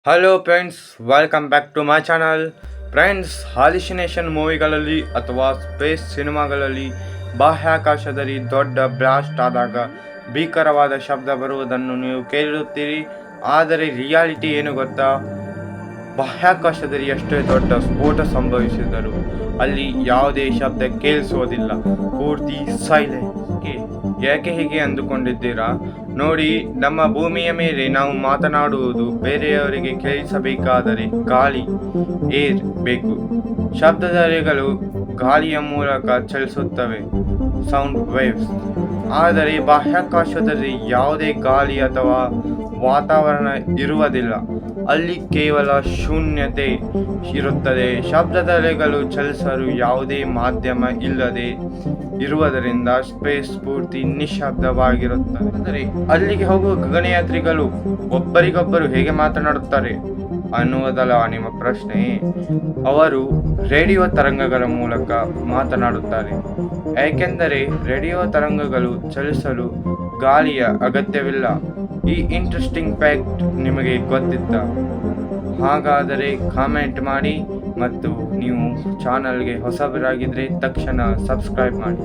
Hello friends, welcome back to my channel. Friends, hallucination ಮೂವಿಗಳಲ್ಲಿ ಅಥವಾ space ಸಿನಿಮಾಗಳಲ್ಲಿ ಬಾಹ್ಯಾಕಾಶದಲ್ಲಿ ದೊಡ್ಡ ಬ್ಲಾಸ್ಟ್ ಆದಾಗ ಭೀಕರವಾದ ಶಬ್ದ ಬರುವುದನ್ನು ನೀವು ಕೇಳಿರುತ್ತೀರಿ. ಆದರೆ ರಿಯಾಲಿಟಿ ಏನು ಗೊತ್ತಾ? ಬಾಹ್ಯಾಕಾಶದಲ್ಲಿ ಎಷ್ಟೇ ದೊಡ್ಡ ಸ್ಫೋಟ ಸಂಭವಿಸಿದರೂ ಅಲ್ಲಿ ಯಾವುದೇ ಶಬ್ದ ಕೇಳಿಸೋದಿಲ್ಲ, ಪೂರ್ತಿ ಸೈಲೆಂಟ್. ಯಾಕೆ ಹೀಗೆ ಅಂದುಕೊಂಡಿದ್ದೀರಾ? ನೋಡಿ, ನಮ್ಮ ಭೂಮಿಯ ಮೇಲೆ ನಾವು ಮಾತನಾಡುವುದು ಬೇರೆಯವರಿಗೆ ಕೇಳಿಸಬೇಕಾದರೆ ಗಾಳಿ, ಏರ್ ಬೇಕು. ಶಬ್ದದ ಅಲೆಗಳು ಗಾಳಿಯ ಮೂಲಕ ಚಲಿಸುತ್ತವೆ, ಸೌಂಡ್ ವೇವ್ಸ್. ಆದರೆ ಬಾಹ್ಯಾಕಾಶದಲ್ಲಿ ಯಾವುದೇ ಗಾಳಿ ಅಥವಾ ವಾತಾವರಣ ಇರುವುದಿಲ್ಲ. ಅಲ್ಲಿ ಕೇವಲ ಶೂನ್ಯತೆ ಇರುತ್ತದೆ. ಶಬ್ದದ ಅಲೆಗಳು ಚಲಿಸಲು ಯಾವುದೇ ಮಾಧ್ಯಮ ಇಲ್ಲದೆ ಇರುವುದರಿಂದ ಸ್ಪೇಸ್ ಪೂರ್ತಿ ನಿಶ್ಶಬ್ದವಾಗಿರುತ್ತದೆ. ಆದರೆ ಅಲ್ಲಿಗೆ ಹೋಗುವ ಗಗನಯಾತ್ರಿಗಳು ಒಬ್ಬರಿಗೊಬ್ಬರು ಹೇಗೆ ಮಾತನಾಡುತ್ತಾರೆ ಅನ್ನುವುದಲ್ಲ ನಿಮ್ಮ ಪ್ರಶ್ನೆ. ಅವರು ರೇಡಿಯೋ ತರಂಗಗಳ ಮೂಲಕ ಮಾತನಾಡುತ್ತಾರೆ. ಏಕೆಂದರೆ ರೇಡಿಯೋ ತರಂಗಗಳು ಚಲಿಸಲು ಗಾಳಿಯ ಅಗತ್ಯವಿಲ್ಲ. ಈ ಇಂಟ್ರೆಸ್ಟಿಂಗ್ ಫ್ಯಾಕ್ಟ್ ನಿಮಗೆ ಗೊತ್ತಿತ್ತಾ? ಹಾಗಾದರೆ ಕಾಮೆಂಟ್ ಮಾಡಿ ಮತ್ತು ನೀವು ಚಾನಲ್ಗೆ ಹೊಸಬರಾಗಿದ್ದರೆ ತಕ್ಷಣ ಸಬ್ಸ್ಕ್ರೈಬ್ ಮಾಡಿ.